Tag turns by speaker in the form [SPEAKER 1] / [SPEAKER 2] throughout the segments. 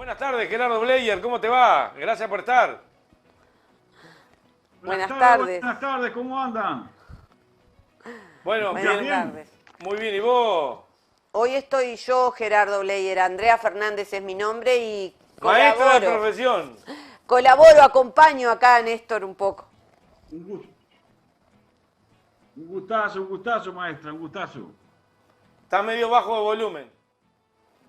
[SPEAKER 1] Buenas tardes, Gerardo Bleyer, ¿cómo te va? Gracias por estar.
[SPEAKER 2] Buenas tardes.
[SPEAKER 3] Buenas tardes, ¿cómo andan?
[SPEAKER 1] Bueno,
[SPEAKER 2] Buenas
[SPEAKER 1] bien,
[SPEAKER 2] tardes.
[SPEAKER 1] muy bien, ¿y vos?
[SPEAKER 2] Hoy estoy yo, Gerardo Bleyer. Andrea Fernández es mi nombre y
[SPEAKER 1] Maestra de
[SPEAKER 2] colaboro.
[SPEAKER 1] profesión.
[SPEAKER 2] Colaboro, acompaño acá a Néstor un poco.
[SPEAKER 3] Un gusto. Un gustazo, maestra, un gustazo.
[SPEAKER 1] Está medio bajo de volumen.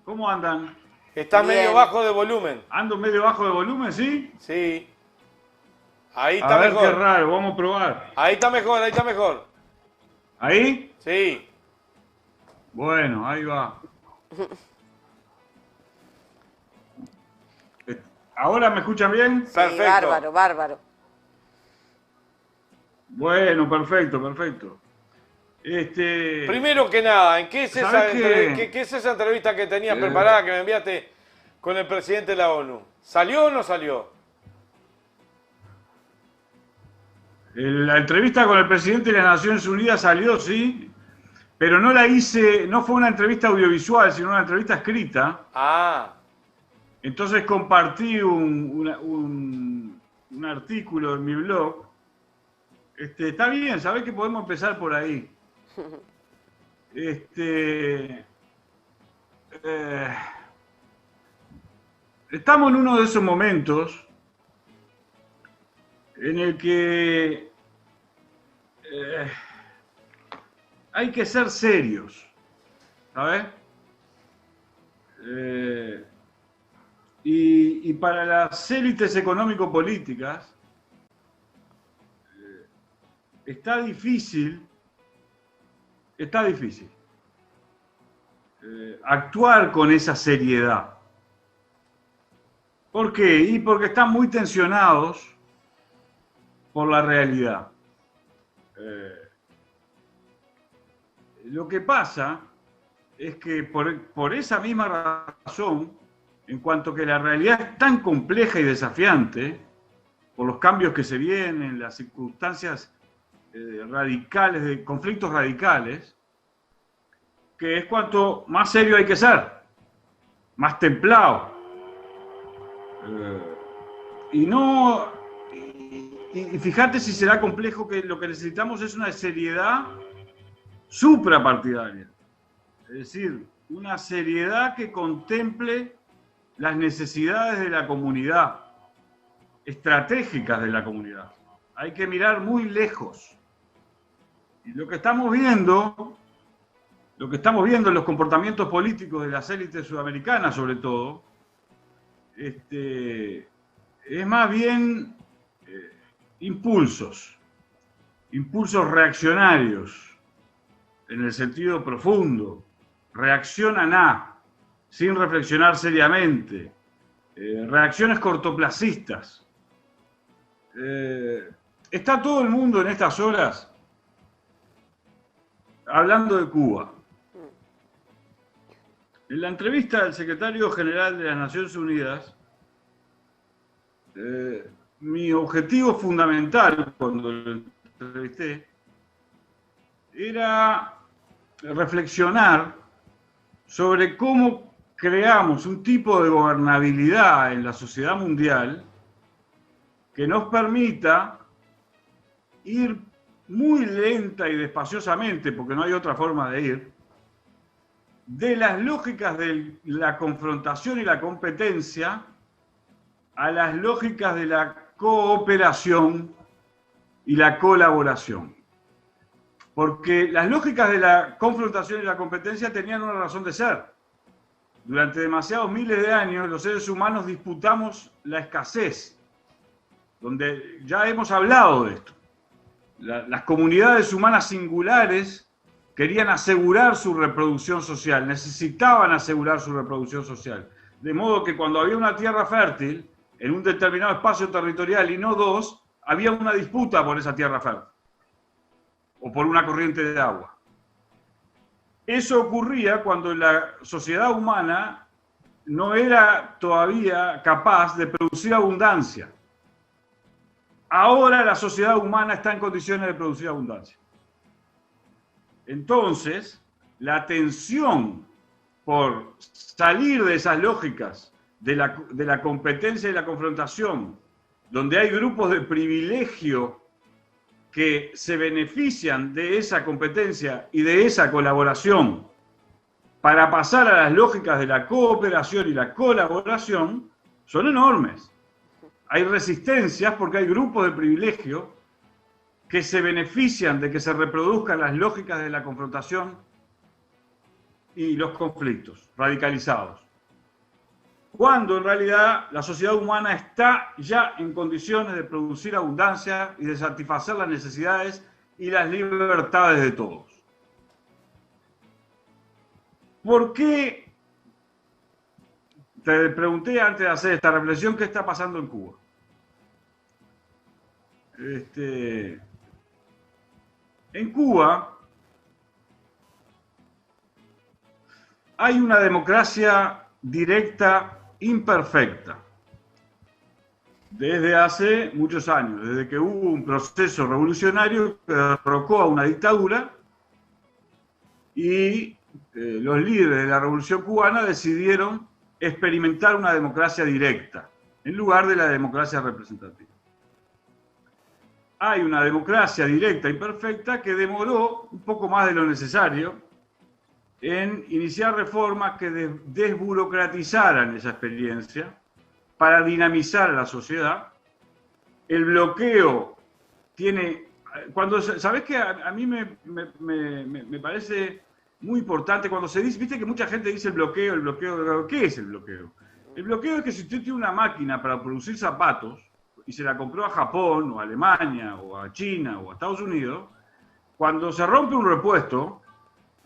[SPEAKER 3] ¿Cómo andan?
[SPEAKER 1] Está
[SPEAKER 2] Bien.
[SPEAKER 1] medio bajo de volumen.
[SPEAKER 3] ¿Ando medio bajo de volumen, sí?
[SPEAKER 1] Sí. Ahí
[SPEAKER 3] A
[SPEAKER 1] está
[SPEAKER 3] ver qué
[SPEAKER 1] mejor.
[SPEAKER 3] raro, vamos a probar.
[SPEAKER 1] Ahí está mejor, ahí está mejor.
[SPEAKER 3] ¿Ahí?
[SPEAKER 1] Sí.
[SPEAKER 3] Bueno, ahí va. ¿Ahora me escuchan bien?
[SPEAKER 2] Sí,
[SPEAKER 1] Perfecto.
[SPEAKER 2] bárbaro, bárbaro.
[SPEAKER 3] Bueno, perfecto, perfecto. Este,
[SPEAKER 1] Primero que nada, ¿en qué es esa,
[SPEAKER 3] ¿sabés qué?
[SPEAKER 1] qué es esa entrevista que tenías preparada, que me enviaste con el presidente de la ONU? ¿Salió o no salió?
[SPEAKER 3] La entrevista con el presidente de las Naciones Unidas salió, sí, pero no la hice, no fue una entrevista audiovisual, sino una entrevista escrita.
[SPEAKER 1] Ah,
[SPEAKER 3] Entonces compartí un artículo en mi blog. Está bien, sabés que podemos empezar por ahí. Estamos en uno de esos momentos en el que hay que ser serios, ¿sabes? Y para las élites económico-políticas está difícil actuar con esa seriedad. ¿Por qué? Y porque están muy tensionados por la realidad. Lo que pasa es que por esa misma razón, en cuanto que la realidad es tan compleja y desafiante, por los cambios que se vienen, las circunstancias radicales, de conflictos radicales, que es cuanto más serio hay que ser, más templado. Y fíjate si será complejo, que lo que necesitamos es una seriedad suprapartidaria. Es decir, una seriedad que contemple las necesidades de la comunidad, estratégicas de la comunidad. Hay que mirar muy lejos. Y lo que estamos viendo en los comportamientos políticos de las élites sudamericanas, sobre todo, es más bien impulsos reaccionarios, en el sentido profundo. Reaccionan sin reflexionar seriamente. Reacciones cortoplacistas. Está todo el mundo en estas horas hablando de Cuba. En la entrevista del secretario general de las Naciones Unidas, mi objetivo fundamental cuando lo entrevisté era reflexionar sobre cómo creamos un tipo de gobernabilidad en la sociedad mundial que nos permita ir muy lenta y despaciosamente, porque no hay otra forma de ir, de las lógicas de la confrontación y la competencia a las lógicas de la cooperación y la colaboración. Porque las lógicas de la confrontación y la competencia tenían una razón de ser. Durante demasiados miles de años los seres humanos disputamos la escasez, donde ya hemos hablado de esto. Las comunidades humanas singulares querían asegurar su reproducción social, necesitaban asegurar su reproducción social. De modo que cuando había una tierra fértil, en un determinado espacio territorial y no dos, había una disputa por esa tierra fértil o por una corriente de agua. Eso ocurría cuando la sociedad humana no era todavía capaz de producir abundancia. Ahora la sociedad humana está en condiciones de producir abundancia. Entonces, la tensión por salir de esas lógicas de la competencia y la confrontación, donde hay grupos de privilegio que se benefician de esa competencia y de esa colaboración para pasar a las lógicas de la cooperación y la colaboración, son enormes. Hay resistencias porque hay grupos de privilegio que se benefician de que se reproduzcan las lógicas de la confrontación y los conflictos radicalizados, cuando en realidad la sociedad humana está ya en condiciones de producir abundancia y de satisfacer las necesidades y las libertades de todos. ¿Por qué? Te pregunté antes de hacer esta reflexión, ¿qué está pasando en Cuba? En Cuba hay una democracia directa imperfecta desde hace muchos años, desde que hubo un proceso revolucionario que derrocó a una dictadura y los líderes de la revolución cubana decidieron experimentar una democracia directa en lugar de la democracia representativa. Hay una democracia directa imperfecta que demoró un poco más de lo necesario en iniciar reformas que desburocratizaran esa experiencia para dinamizar a la sociedad. El bloqueo tiene... ¿Sabés qué? A mí me parece muy importante cuando se dice, viste que mucha gente dice el bloqueo. ¿Qué es el bloqueo? El bloqueo es que si usted tiene una máquina para producir zapatos y se la compró a Japón o a Alemania o a China o a Estados Unidos, cuando se rompe un repuesto,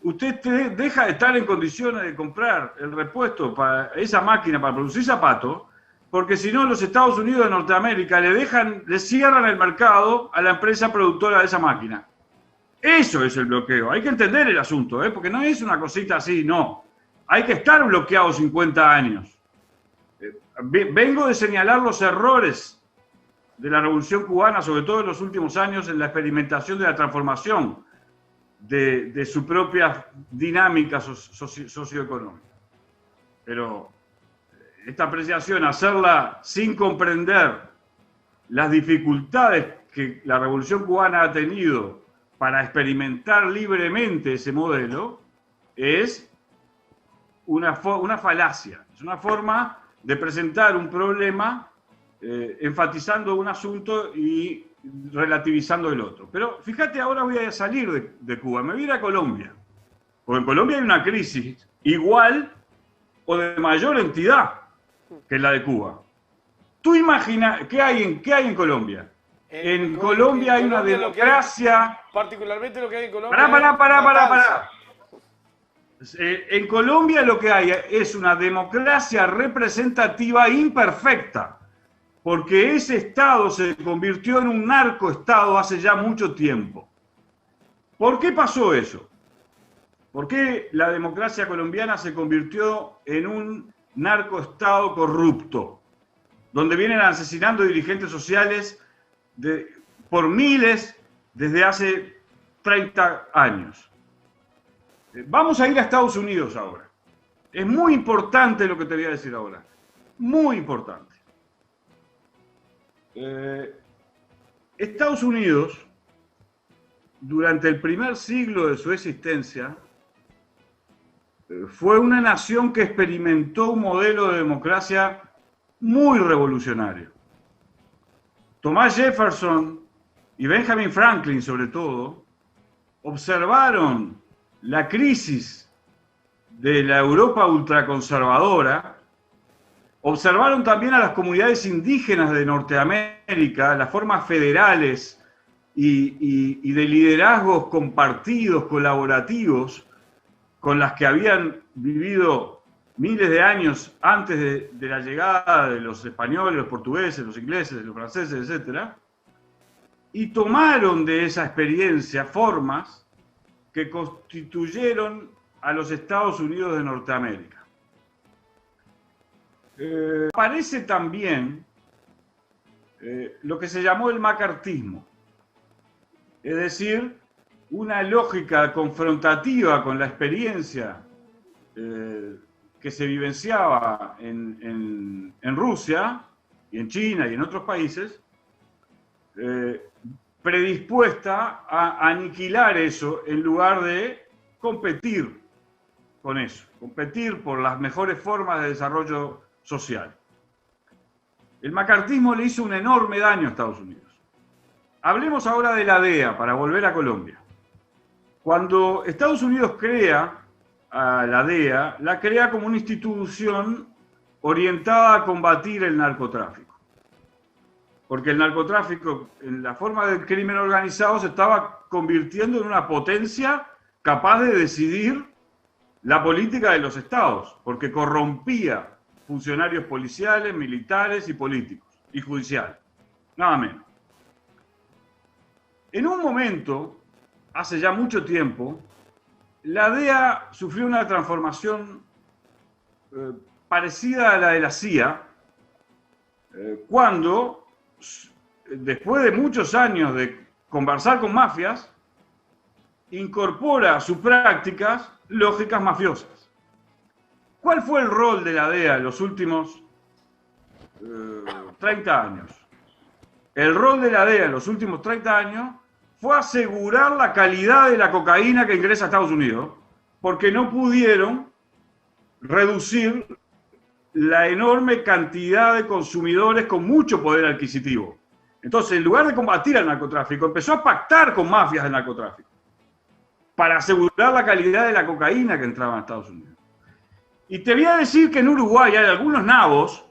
[SPEAKER 3] usted deja de estar en condiciones de comprar el repuesto para esa máquina para producir zapatos, porque si no los Estados Unidos de Norteamérica le cierran el mercado a la empresa productora de esa máquina. Eso es el bloqueo. Hay que entender el asunto, porque no es una cosita así, no. Hay que estar bloqueado 50 años. Vengo de señalar los errores de la Revolución Cubana, sobre todo en los últimos años, en la experimentación de la transformación de su propia dinámica socioeconómica. Pero esta apreciación, hacerla sin comprender las dificultades que la Revolución Cubana ha tenido para experimentar libremente ese modelo, es una falacia, es una forma de presentar un problema enfatizando un asunto y relativizando el otro. Pero fíjate, ahora voy a salir de Cuba, me voy a ir a Colombia, porque en Colombia hay una crisis igual o de mayor entidad que la de Cuba. Tú imaginas, ¿qué hay en Colombia? En Colombia hay una democracia...
[SPEAKER 1] Particularmente lo que hay en Colombia...
[SPEAKER 3] Pará. En Colombia lo que hay es una democracia representativa imperfecta, porque ese Estado se convirtió en un narcoestado hace ya mucho tiempo. ¿Por qué pasó eso? ¿Por qué la democracia colombiana se convirtió en un narcoestado corrupto, donde vienen asesinando dirigentes sociales por miles desde hace 30 años? Vamos a ir a Estados Unidos ahora. Es muy importante lo que te voy a decir ahora. Muy importante. Estados Unidos, durante el primer siglo de su existencia, fue una nación que experimentó un modelo de democracia muy revolucionario. Thomas Jefferson y Benjamin Franklin, sobre todo, observaron la crisis de la Europa ultraconservadora, observaron también a las comunidades indígenas de Norteamérica, las formas federales y de liderazgos compartidos, colaborativos, con las que habían vivido miles de años antes de la llegada de los españoles, los portugueses, los ingleses, los franceses, etc. Y tomaron de esa experiencia formas que constituyeron a los Estados Unidos de Norteamérica. Aparece también lo que se llamó el macartismo, es decir, una lógica confrontativa con la experiencia que se vivenciaba en Rusia y en China y en otros países, predispuesta a aniquilar eso en lugar de competir con eso, competir por las mejores formas de desarrollo social. El macartismo le hizo un enorme daño a Estados Unidos. Hablemos ahora de la DEA, para volver a Colombia. Cuando Estados Unidos crea a la DEA, la crea como una institución orientada a combatir el narcotráfico. Porque el narcotráfico, en la forma del crimen organizado, se estaba convirtiendo en una potencia capaz de decidir la política de los estados, porque corrompía funcionarios policiales, militares y políticos, y judiciales, nada menos. En un momento, hace ya mucho tiempo, la DEA sufrió una transformación parecida a la de la CIA, cuando, después de muchos años de conversar con mafias, incorpora a sus prácticas lógicas mafiosas. ¿Cuál fue el rol de la DEA en los últimos 30 años? El rol de la DEA en los últimos 30 años fue asegurar la calidad de la cocaína que ingresa a Estados Unidos, porque no pudieron reducir la enorme cantidad de consumidores con mucho poder adquisitivo. Entonces, en lugar de combatir al narcotráfico, empezó a pactar con mafias del narcotráfico para asegurar la calidad de la cocaína que entraba a Estados Unidos. Y te voy a decir que en Uruguay hay algunos nabos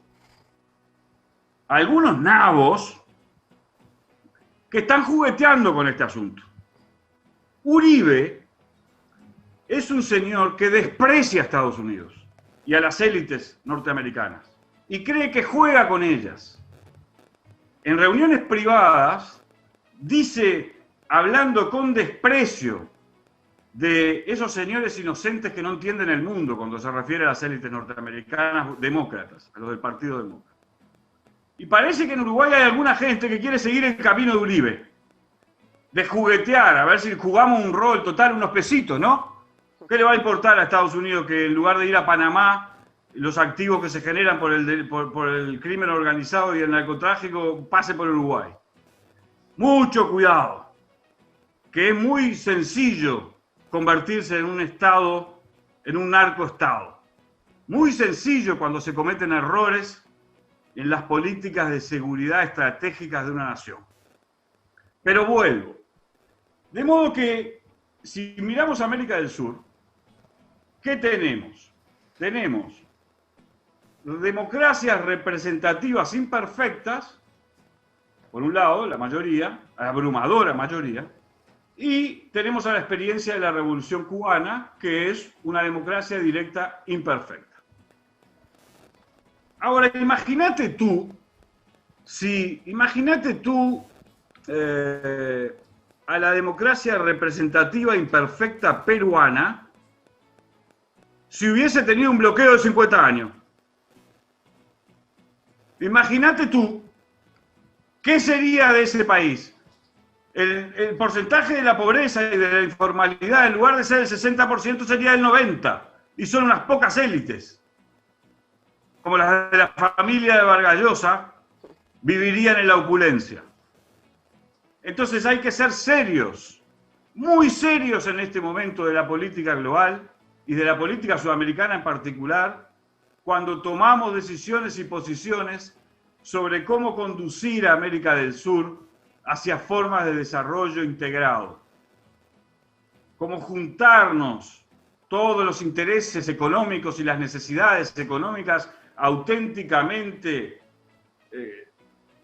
[SPEAKER 3] que están jugueteando con este asunto. Uribe es un señor que desprecia a Estados Unidos y a las élites norteamericanas y cree que juega con ellas. En reuniones privadas dice, hablando con desprecio de esos señores inocentes que no entienden el mundo, cuando se refiere a las élites norteamericanas demócratas, a los del Partido Demócrata. Y parece que en Uruguay hay alguna gente que quiere seguir el camino de Uribe, de juguetear, a ver si jugamos un rol total, unos pesitos, ¿no? ¿Qué le va a importar a Estados Unidos que en lugar de ir a Panamá, los activos que se generan por el crimen organizado y el narcotráfico pase por Uruguay? Mucho cuidado, que es muy sencillo convertirse en un estado, en un narcoestado. Muy sencillo cuando se cometen errores en las políticas de seguridad estratégicas de una nación. Pero vuelvo. De modo que, si miramos América del Sur, ¿qué tenemos? Tenemos democracias representativas imperfectas, por un lado, la mayoría, la abrumadora mayoría, y tenemos a la experiencia de la Revolución Cubana, que es una democracia directa imperfecta. Ahora, imagínate tú a la democracia representativa imperfecta peruana si hubiese tenido un bloqueo de 50 años. Imagínate tú, ¿qué sería de ese país? El porcentaje de la pobreza y de la informalidad, en lugar de ser el 60%, sería el 90%, y son unas pocas élites, como las de la familia de Vargas Llosa, vivirían en la opulencia. Entonces hay que ser serios, muy serios en este momento de la política global y de la política sudamericana en particular, cuando tomamos decisiones y posiciones sobre cómo conducir a América del Sur hacia formas de desarrollo integrado. Cómo juntarnos todos los intereses económicos y las necesidades económicas auténticamente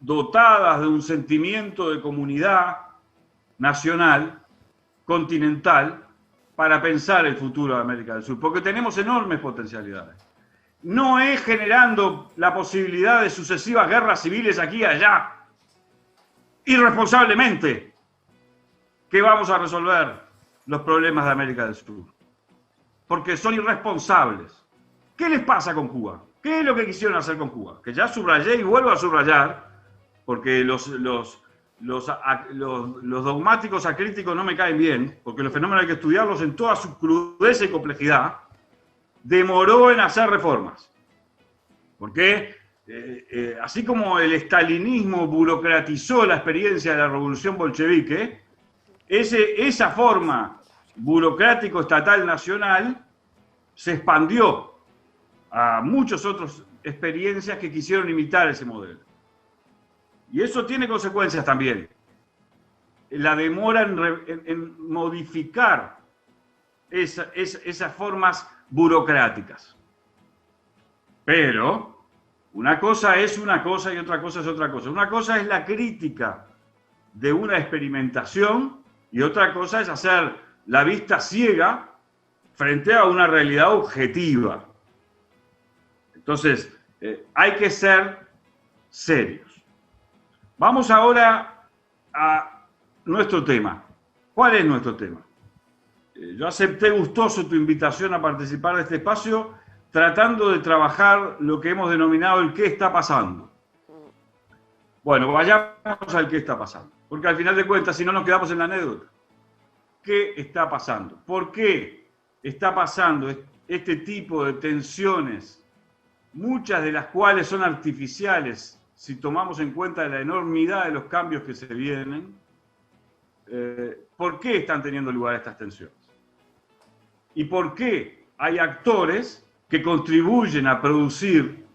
[SPEAKER 3] dotadas de un sentimiento de comunidad nacional, continental, para pensar el futuro de América del Sur, porque tenemos enormes potencialidades. No es generando la posibilidad de sucesivas guerras civiles aquí y allá, irresponsablemente, que vamos a resolver los problemas de América del Sur, porque son irresponsables. ¿Qué les pasa con Cuba? ¿Qué es lo que quisieron hacer con Cuba? Que ya subrayé y vuelvo a subrayar, porque los dogmáticos acríticos no me caen bien, porque los fenómenos hay que estudiarlos en toda su crudeza y complejidad. demoró en hacer reformas. Porque así como el estalinismo burocratizó la experiencia de la revolución bolchevique, esa forma burocrático-estatal nacional se expandió a muchas otras experiencias que quisieron imitar ese modelo. Y eso tiene consecuencias también. La demora en modificar esas formas burocráticas. Pero una cosa es una cosa y otra cosa es otra cosa. Una cosa es la crítica de una experimentación y otra cosa es hacer la vista ciega frente a una realidad objetiva. Entonces, hay que ser serios. Vamos ahora a nuestro tema. ¿Cuál es nuestro tema? Yo acepté gustoso tu invitación a participar de este espacio tratando de trabajar lo que hemos denominado el qué está pasando. Bueno, vayamos al qué está pasando. Porque al final de cuentas, si no nos quedamos en la anécdota. ¿Qué está pasando? ¿Por qué está pasando este tipo de tensiones, muchas de las cuales son artificiales, si tomamos en cuenta la enormidad de los cambios que se vienen? ¿Por qué están teniendo lugar estas tensiones? ¿Y por qué hay actores que contribuyen a producir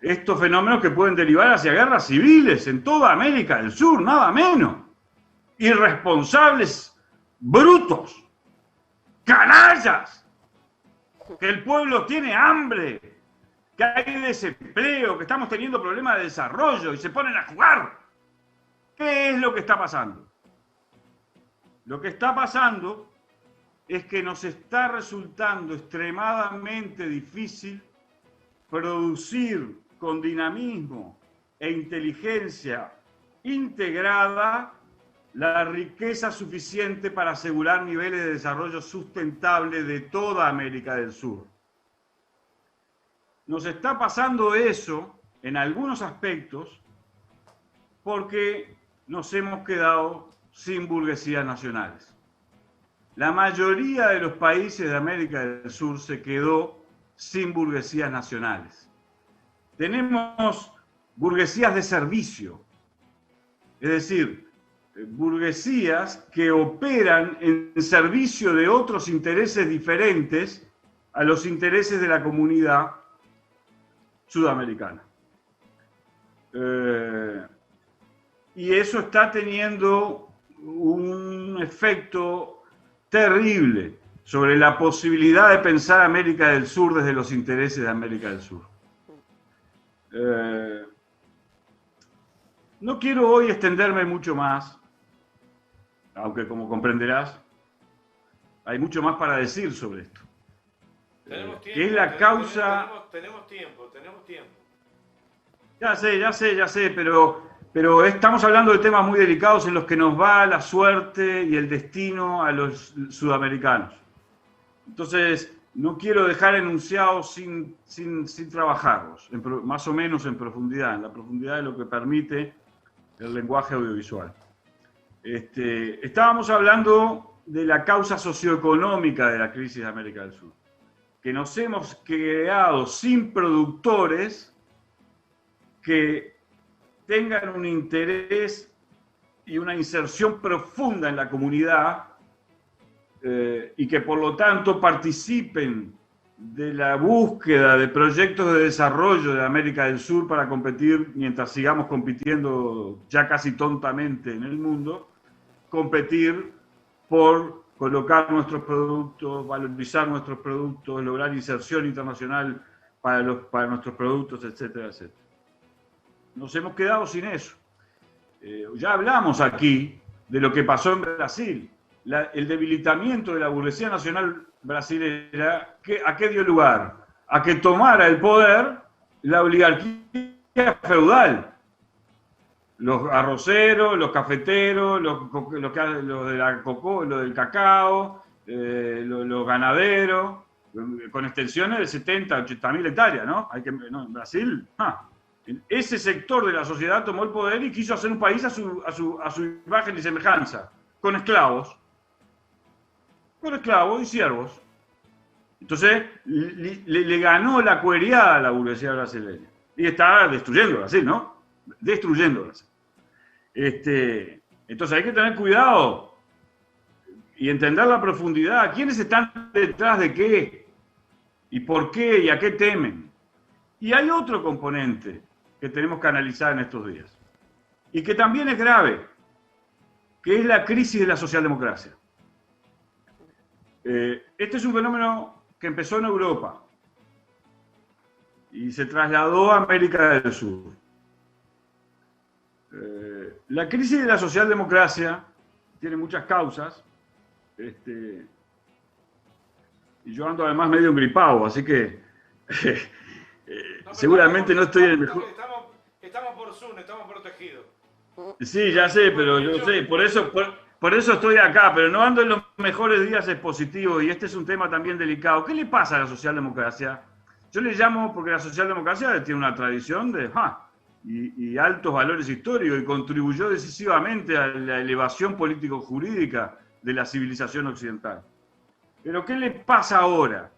[SPEAKER 3] estos fenómenos que pueden derivar hacia guerras civiles en toda América del Sur, nada menos? Irresponsables, brutos, canallas, que el pueblo tiene hambre, que hay desempleo, que estamos teniendo problemas de desarrollo y se ponen a jugar. ¿Qué es lo que está pasando? Lo que está pasando es que nos está resultando extremadamente difícil producir con dinamismo e inteligencia integrada la riqueza suficiente para asegurar niveles de desarrollo sustentable de toda América del Sur. Nos está pasando eso en algunos aspectos porque nos hemos quedado sin burguesías nacionales. La mayoría de los países de América del Sur se quedó sin burguesías nacionales. Tenemos burguesías de servicio, es decir, burguesías que operan en servicio de otros intereses diferentes a los intereses de la comunidad sudamericana. Y eso está teniendo un efecto terrible sobre la posibilidad de pensar América del Sur desde los intereses de América del Sur. No quiero hoy extenderme mucho más, aunque como comprenderás, hay mucho más para decir sobre esto.
[SPEAKER 1] Tenemos tiempo,
[SPEAKER 3] Que es la causa...
[SPEAKER 1] Tenemos tiempo.
[SPEAKER 3] Ya sé, pero estamos hablando de temas muy delicados en los que nos va la suerte y el destino a los sudamericanos. Entonces, no quiero dejar enunciados sin trabajarlos, más o menos en la profundidad de lo que permite el lenguaje audiovisual. Estábamos hablando de la causa socioeconómica de la crisis de América del Sur, que nos hemos creado sin productores que tengan un interés y una inserción profunda en la comunidad y que por lo tanto participen de la búsqueda de proyectos de desarrollo de América del Sur para competir, mientras sigamos compitiendo ya casi tontamente en el mundo, competir por colocar nuestros productos, valorizar nuestros productos, lograr inserción internacional para nuestros productos, etcétera, etcétera. Nos hemos quedado sin eso. Ya hablamos aquí de lo que pasó en Brasil. El debilitamiento de la burguesía nacional brasilera, ¿a qué dio lugar? A que tomara el poder la oligarquía feudal. Los arroceros, los cafeteros, los del cacao, los ganaderos, con extensiones de 70, 80 mil hectáreas, ¿no? En Brasil, ese sector de la sociedad tomó el poder y quiso hacer un país a su imagen y semejanza, con esclavos y siervos. Entonces le ganó la cueriada a la burguesía brasileña. Y está destruyendo Brasil, ¿no? Destruyendo Brasil. Entonces hay que tener cuidado y entender la profundidad. ¿Quiénes están detrás de qué? ¿Y por qué? ¿Y a qué temen? Y hay otro componente que tenemos que analizar en estos días. Y que también es grave, que es la crisis de la socialdemocracia. Este es un fenómeno que empezó en Europa y se trasladó a América del Sur. La crisis de la socialdemocracia tiene muchas causas, y yo ando además medio engripado, así que seguramente no estoy en el mejor...
[SPEAKER 1] Estamos por Zoom, estamos protegidos.
[SPEAKER 3] Sí, ya sé, pero yo sé, por eso estoy acá, pero no ando en los mejores días expositivos y este es un tema también delicado. ¿Qué le pasa a la socialdemocracia? Yo le llamo, porque la socialdemocracia tiene una tradición y altos valores históricos y contribuyó decisivamente a la elevación político-jurídica de la civilización occidental. Pero ¿qué le pasa ahora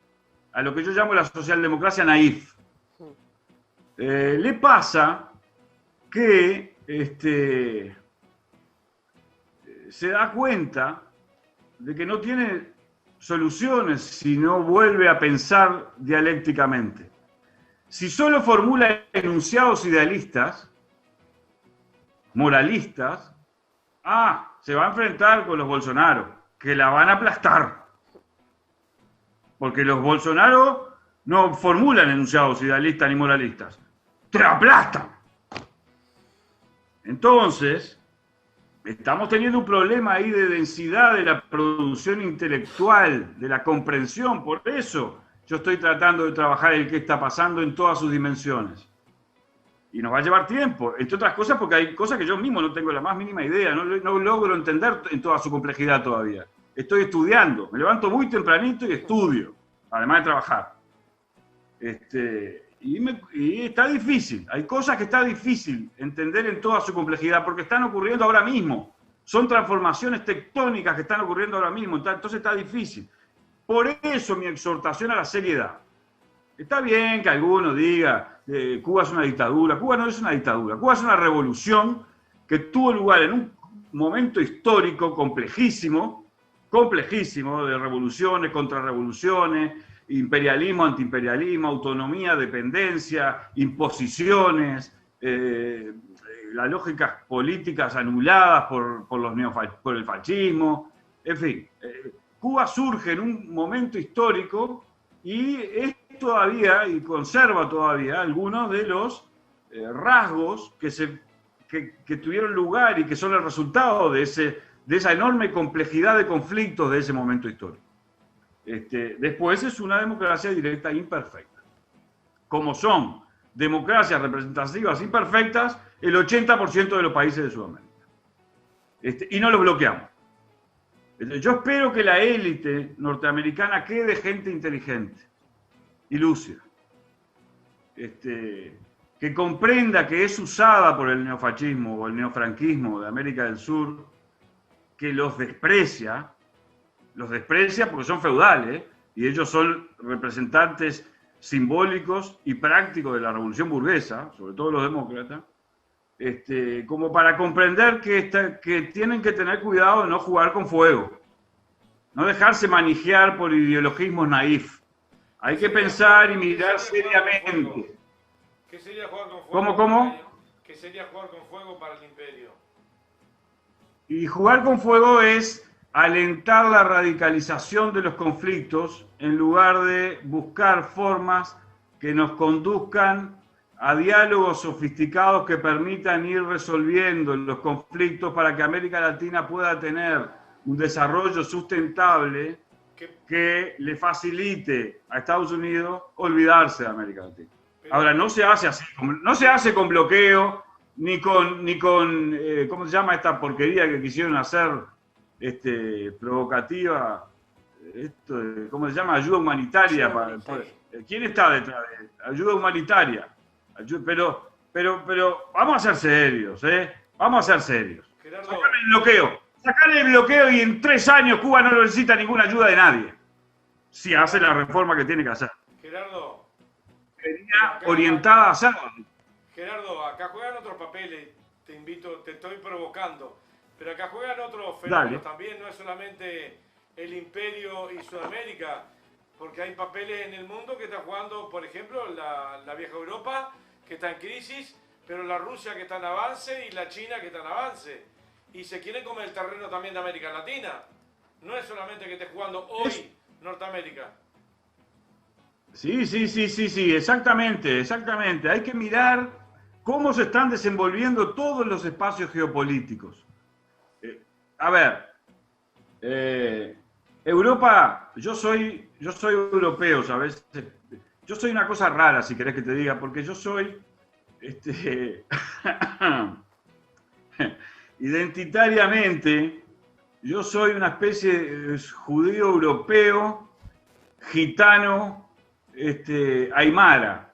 [SPEAKER 3] a lo que yo llamo la socialdemocracia naif? Le pasa que se da cuenta de que no tiene soluciones si no vuelve a pensar dialécticamente. Si solo formula enunciados idealistas, moralistas, se va a enfrentar con los Bolsonaro, que la van a aplastar. Porque los Bolsonaro no formulan enunciados idealistas ni moralistas, te aplastan. Entonces, estamos teniendo un problema ahí de densidad de la producción intelectual, de la comprensión. Por eso yo estoy tratando de trabajar el qué está pasando en todas sus dimensiones. Y nos va a llevar tiempo, entre otras cosas porque hay cosas que yo mismo no tengo la más mínima idea, no logro entender en toda su complejidad todavía. Estoy estudiando, me levanto muy tempranito y estudio, además de trabajar. Y está difícil, hay cosas que está difícil entender en toda su complejidad porque están ocurriendo ahora mismo. Son transformaciones tectónicas que están ocurriendo ahora mismo, entonces está difícil. Por eso mi exhortación a la seriedad. Está bien que alguno diga Cuba es una dictadura. Cuba no es una dictadura. Cuba es una revolución que tuvo lugar en un momento histórico complejísimo de revoluciones, contrarrevoluciones, imperialismo, antiimperialismo, autonomía, dependencia, imposiciones, las lógicas políticas anuladas por el fascismo. En fin, Cuba surge en un momento histórico y es todavía, y conserva todavía, algunos de los rasgos que tuvieron lugar y que son el resultado de esa enorme complejidad de conflictos de ese momento histórico. Después es una democracia directa imperfecta. Como son democracias representativas imperfectas el 80% de los países de Sudamérica. Y no los bloqueamos. Yo espero que la élite norteamericana quede gente inteligente y lúcida. Que comprenda que es usada por el neofascismo o el neofranquismo de América del Sur, que los desprecia porque son feudales y ellos son representantes simbólicos y prácticos de la revolución burguesa, sobre todo los demócratas, como para comprender que tienen que tener cuidado de no jugar con fuego, no dejarse manijear por ideologismos naif. Hay que pensar y mirar seriamente.
[SPEAKER 1] ¿Qué sería jugar con fuego?
[SPEAKER 3] ¿Cómo?
[SPEAKER 1] ¿Qué sería jugar con fuego para el imperio?
[SPEAKER 3] Y jugar con fuego es alentar la radicalización de los conflictos en lugar de buscar formas que nos conduzcan a diálogos sofisticados que permitan ir resolviendo los conflictos para que América Latina pueda tener un desarrollo sustentable que le facilite a Estados Unidos olvidarse de América Latina. Ahora, no se hace así, no se hace con bloqueo, ni con ¿cómo se llama esta porquería que quisieron hacer provocativa? ¿Cómo se llama? Ayuda humanitaria. ¿Quién está detrás de esto? Ayuda humanitaria. Pero vamos a ser serios, Vamos a ser serios.
[SPEAKER 1] Gerardo,
[SPEAKER 3] Sacar el bloqueo y en 3 años Cuba no necesita ninguna ayuda de nadie. si hace la reforma que tiene que hacer.
[SPEAKER 1] Gerardo,
[SPEAKER 3] Venía orientada a hacerlo.
[SPEAKER 1] Gerardo, acá juegan otros papeles, te invito, te estoy provocando, pero acá juegan otros
[SPEAKER 3] Dale.
[SPEAKER 1] fenómenos también, no es solamente el imperio y Sudamérica, porque hay papeles en el mundo que está jugando, por ejemplo, la vieja Europa, que está en crisis, pero la Rusia que está en avance y la China que está en avance. Y se quieren comer el terreno también de América Latina. No es solamente que esté jugando hoy Norteamérica.
[SPEAKER 3] Sí, exactamente. Hay que mirar cómo se están desenvolviendo todos los espacios geopolíticos. A ver, Europa, yo soy europeo, ¿sabes? Yo soy una cosa rara, si querés que te diga, porque yo soy identitariamente, yo soy una especie de judío europeo, gitano, aymara.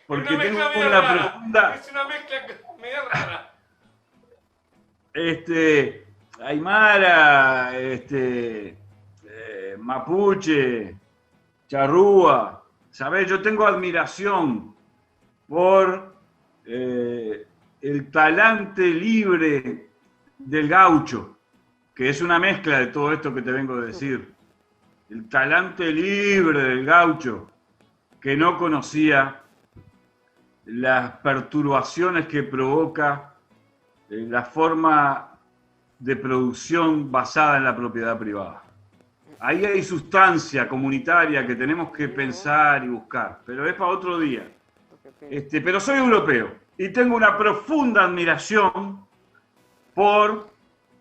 [SPEAKER 3] Porque tengo una profunda...
[SPEAKER 1] Es una mezcla media rara.
[SPEAKER 3] Aymara, mapuche, charrúa, ¿sabes? Yo tengo admiración por el talante libre del gaucho, que es una mezcla de todo esto que te vengo a decir. El talante libre del gaucho, que no conocía las perturbaciones que provoca la forma de producción basada en la propiedad privada. Ahí hay sustancia comunitaria que tenemos que pensar y buscar, pero es para otro día. Pero soy europeo y tengo una profunda admiración por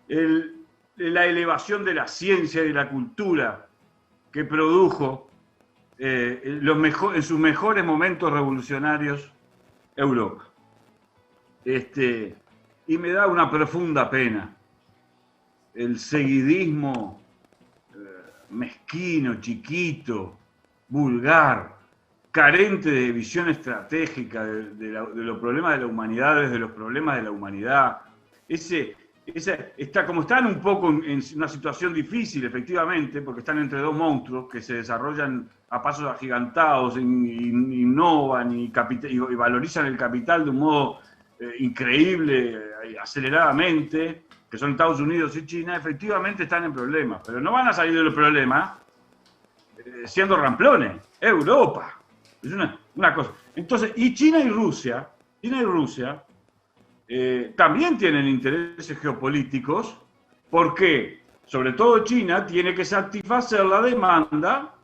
[SPEAKER 3] la elevación de la ciencia y de la cultura que produjo en sus mejores momentos revolucionarios Europa. Y me da una profunda pena el seguidismo mezquino, chiquito, vulgar, carente de visión estratégica de los problemas de la humanidad, desde los problemas de la humanidad. Como están un poco en una situación difícil, efectivamente, porque están entre dos monstruos que se desarrollan a pasos agigantados, innovan y valorizan el capital de un modo increíble, aceleradamente, que son Estados Unidos y China, efectivamente están en problemas, pero no van a salir de los problemas siendo ramplones. Europa es una cosa. Entonces, y China y Rusia también tienen intereses geopolíticos, porque sobre todo China tiene que satisfacer la demanda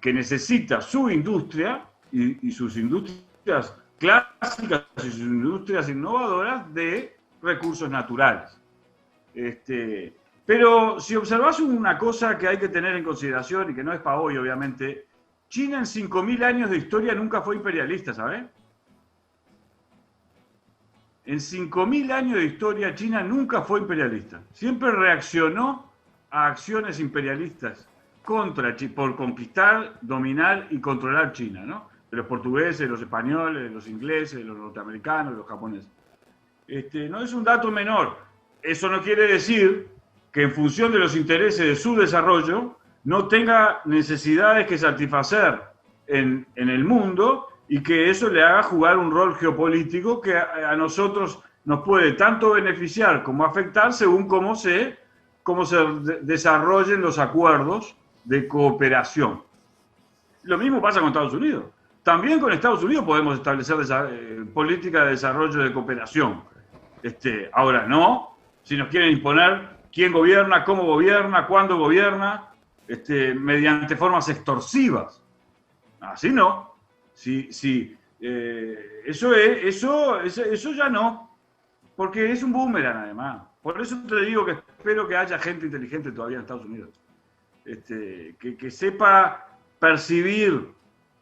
[SPEAKER 3] que necesita su industria y sus industrias clásicas y sus industrias innovadoras de recursos naturales. Pero si observas una cosa que hay que tener en consideración y que no es para hoy, obviamente, China en 5.000 años de historia nunca fue imperialista, ¿sabes? En 5.000 años de historia China nunca fue imperialista. Siempre reaccionó a acciones imperialistas por conquistar, dominar y controlar China, ¿no? De los portugueses, los españoles, los ingleses, los norteamericanos, los japoneses. No es un dato menor. Eso no quiere decir que en función de los intereses de su desarrollo no tenga necesidades que satisfacer en el mundo y que eso le haga jugar un rol geopolítico que a nosotros nos puede tanto beneficiar como afectar según cómo se desarrollen los acuerdos de cooperación. Lo mismo pasa con Estados Unidos. También con Estados Unidos podemos establecer política de desarrollo de cooperación. Ahora no, si nos quieren imponer quién gobierna, cómo gobierna, cuándo gobierna, mediante formas extorsivas. Así no. Eso ya no, porque es un boomerang además. Por eso te digo que espero que haya gente inteligente todavía en Estados Unidos, que sepa percibir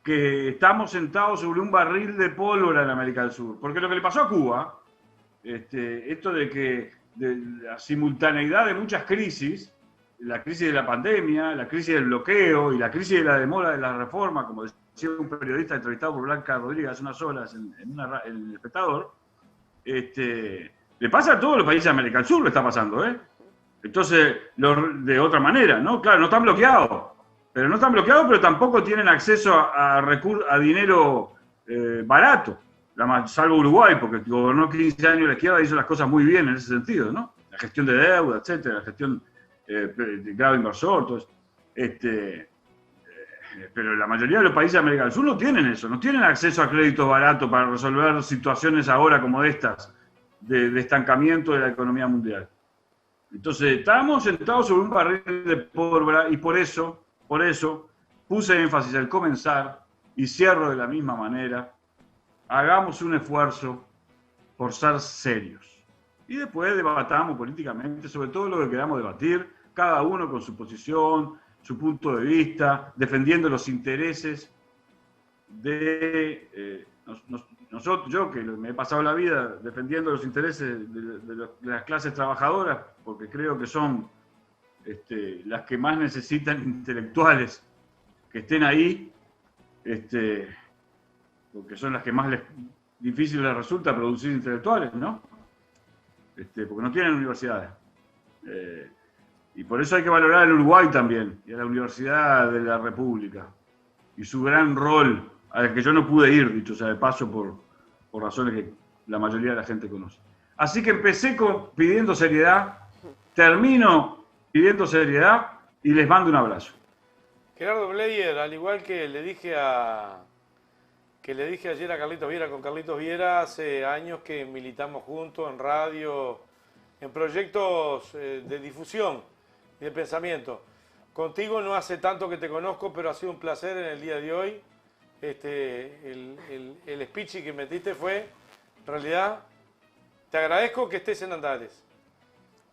[SPEAKER 3] que estamos sentados sobre un barril de pólvora en América del Sur. Porque lo que le pasó a Cuba, esto de la simultaneidad de muchas crisis, la crisis de la pandemia, la crisis del bloqueo y la crisis de la demora de la reforma, como decía un periodista entrevistado por Blanca Rodríguez hace unas horas en El Espectador, le pasa a todos los países de América del Sur, lo está pasando, Entonces, de otra manera, ¿no? Claro, no están bloqueados, pero tampoco tienen acceso a dinero barato, salvo Uruguay, porque gobernó 15 años la izquierda y hizo las cosas muy bien en ese sentido, ¿no? La gestión de deuda, etcétera, la gestión de grado inversor, todo eso. Pero la mayoría de los países de América del Sur no tienen eso, no tienen acceso a créditos baratos para resolver situaciones ahora como estas, de estancamiento de la economía mundial. Entonces, estábamos sentados sobre un barril de pólvora y por eso puse énfasis al comenzar y cierro de la misma manera. Hagamos un esfuerzo por ser serios. Y después debatamos políticamente sobre todo lo que queramos debatir, cada uno con su posición, su punto de vista, defendiendo los intereses de nosotros. Yo que me he pasado la vida defendiendo los intereses de las clases trabajadoras, porque creo que son las que más necesitan intelectuales que estén ahí, porque son las que más difícil les resulta producir intelectuales, ¿no? Porque no tienen universidades. Y por eso hay que valorar el Uruguay también, y a la Universidad de la República, y su gran rol, al que yo no pude ir, dicho sea de paso, por razones que la mayoría de la gente conoce. Así que empecé pidiendo seriedad, termino pidiendo seriedad, y les mando un abrazo.
[SPEAKER 1] Gerardo Bleier, al igual que le dije ayer a Carlitos Viera, con Carlitos Viera hace años que militamos juntos en radio, en proyectos de difusión y de pensamiento. Contigo no hace tanto que te conozco, pero ha sido un placer en el día de hoy. El speech que metiste fue, en realidad, te agradezco que estés en Andares.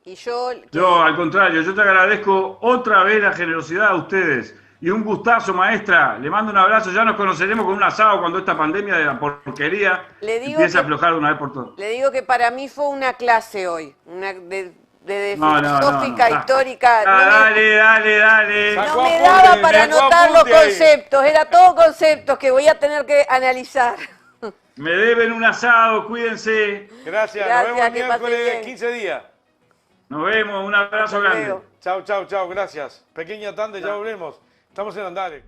[SPEAKER 2] Y yo,
[SPEAKER 3] al contrario, yo te agradezco otra vez la generosidad a ustedes. Y un gustazo, maestra. Le mando un abrazo. Ya nos conoceremos con un asado cuando esta pandemia de la porquería empiece a aflojar de una vez por todas.
[SPEAKER 2] Le digo que para mí fue una clase hoy, de filosófica, histórica.
[SPEAKER 3] Dale.
[SPEAKER 2] No me daba para anotar los conceptos. Era todo conceptos que voy a tener que analizar.
[SPEAKER 3] Me deben un asado, cuídense.
[SPEAKER 1] Gracias, nos vemos el miércoles 15 días.
[SPEAKER 3] Nos vemos, un abrazo grande.
[SPEAKER 1] Chau, gracias. Pequeña tanda, ya volvemos. Estamos en Andares.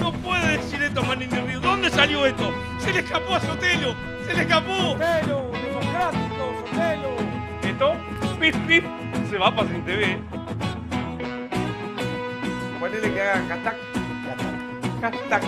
[SPEAKER 4] No puede decir esto, Manini Río. ¿Dónde salió esto? Se le escapó a Sotelo. Se le escapó.
[SPEAKER 1] Sotelo, democrático, Sotelo.
[SPEAKER 4] Esto, pip, se va para Sin TV.
[SPEAKER 1] Ponele que haga hashtag.
[SPEAKER 5] Hashtag.